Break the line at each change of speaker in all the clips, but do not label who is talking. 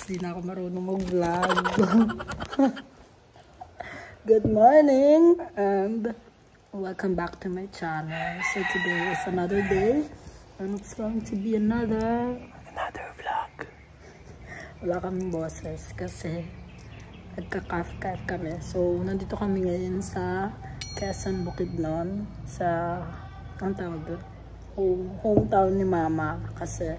di na ako marunong mag-vlog. Good morning and welcome back to my channel. So today is another day and it's going to be another vlog. Wala kaming boses kasi nagka-calf kami. So nandito kami ngayon sa Quezon, Bukidnon, sa ang tawag doon? Hometown ni Mama kasi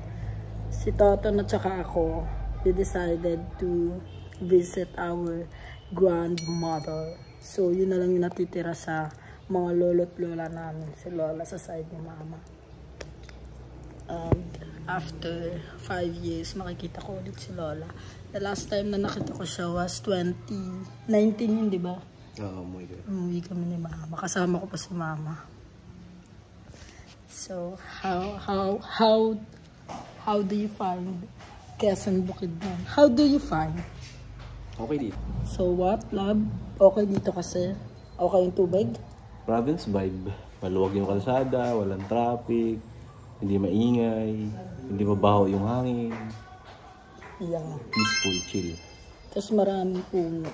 si Toto at saka ako, we decided to visit our grandmother. So yun na lang yung natitira sa mga lolo't lola namin, si Lola sa side ni Mama. And after 5 years makikita ko ulit si Lola. The last time na nakita ko siya was 2019 yun, di ba?
Oo,
umuwi kami ni Mama. Kasama ko pa si Mama. So how do you find Quezon, Bukidnon? How do you find?
Okay dito.
So what, love? Okay dito kasi? Okay yung tubig?
Province vibe. Maluwag yung kalsada, walang traffic, hindi maingay, hindi mabaho yung hangin.
Yeah.
Peaceful, chill.
Tapos maraming puno.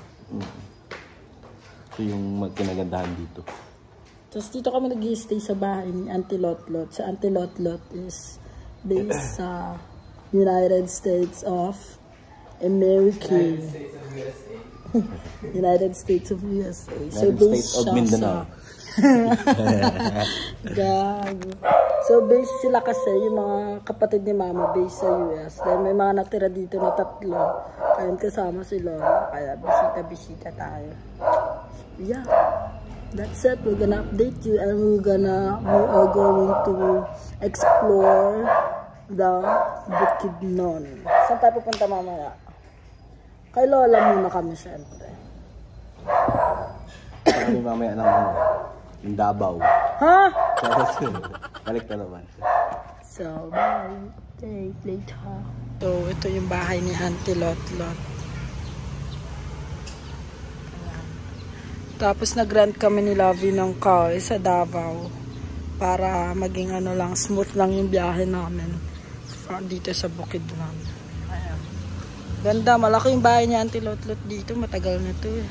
Ito yung kinagandahan dito.
Tapos dito kami nag-i-stay sa bahay ni Auntie Lotlot. Sa Auntie Lotlot is based sa United States of America. United States of USA. So based siya sa gago. So based sila kasi yung mga kapatid ni Mama based sa US. Dahil may mga natira dito na 3. Ayun kasama si Lola. Kaya bisita tayo. Yeah. That's it. We're gonna update you and we are going to explore the Bukidnon. Saan tayo pupunta mamaya? Kay Lola muna kami syempre.
Kami mamaya ng yung Davao.
Ha?
Balik na naman.
So, bye. Take later. So, ito yung bahay ni Auntie Lotlot. Tapos nag-rent kami ni Lovie ng car sa Davao para maging ano lang, smooth lang yung biyahe namin dito sa Bukidnon. Ayan. Ganda, malaki yung bahay ni Auntie Lotlot dito, matagal na to eh.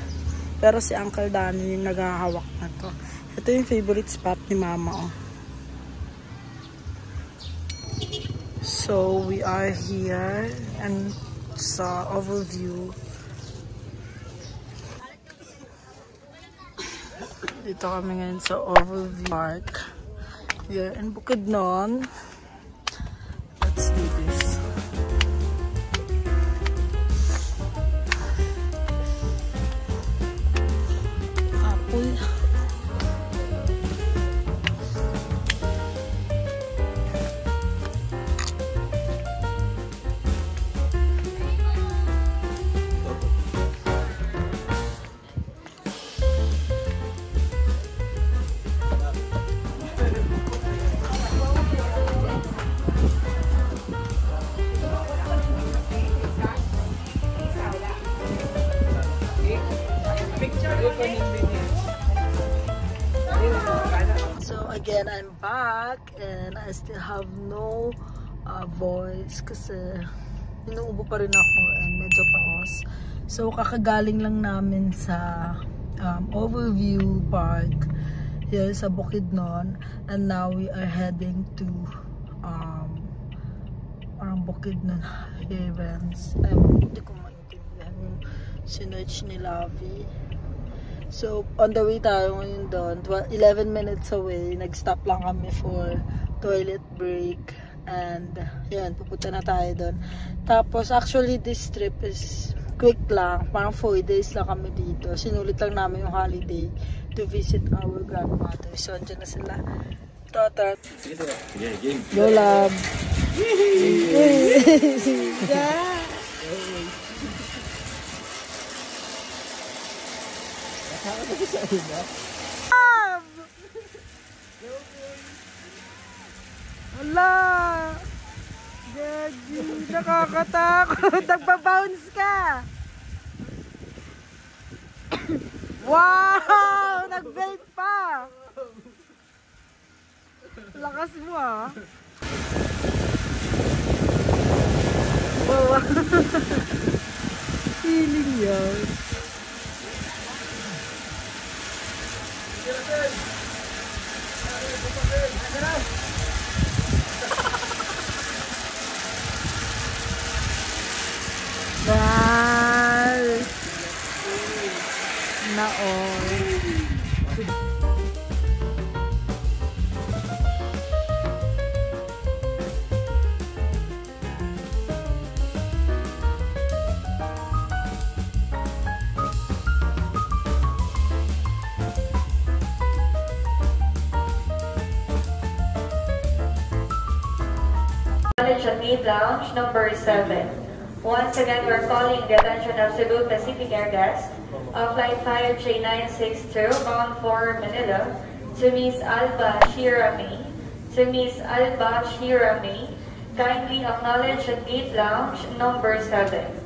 Pero si Uncle Danny yung naghahawak na to. Ito yung favorite spot ni Mama oh. So we are here and sa overview. Dito kami ngayon sa Overview Park. Here in Bukidnon. Let's do this. Apple. So again, I'm back and I still have no voice kasi inuubo pa rin ako and medyo paos. So kakagaling lang namin sa Overview Park here sa Bukidnon and now we are heading to Bukidnon Havens. Hindi ko maintindihan yung sinerch ni Lovie. So, on the way tayo ngayon doon, 11 minutes away, nag-stop lang kami for toilet break and yun, pupunta na tayo doon. Tapos, actually, this trip is quick lang, parang 4 days lang kami dito. Sinulit lang namin yung holiday to visit our grandmother. So, andyan na sila. Totot. Go, love. Yeah. Wala! Gagi, nakakatakot. Nagbabounce ka! Wow! Nag-vape pa! Lakas mo ah! Wow! Yes. Bye. Na all.
College at Mead Lounge, number 7. Once again, we're calling the attention of Cebu Pacific Air guests of Flight 5J962 bound for Manila to Miss Alba Shirami. To Miss Alba Shirami, kindly acknowledge at Mead Lounge, number 7.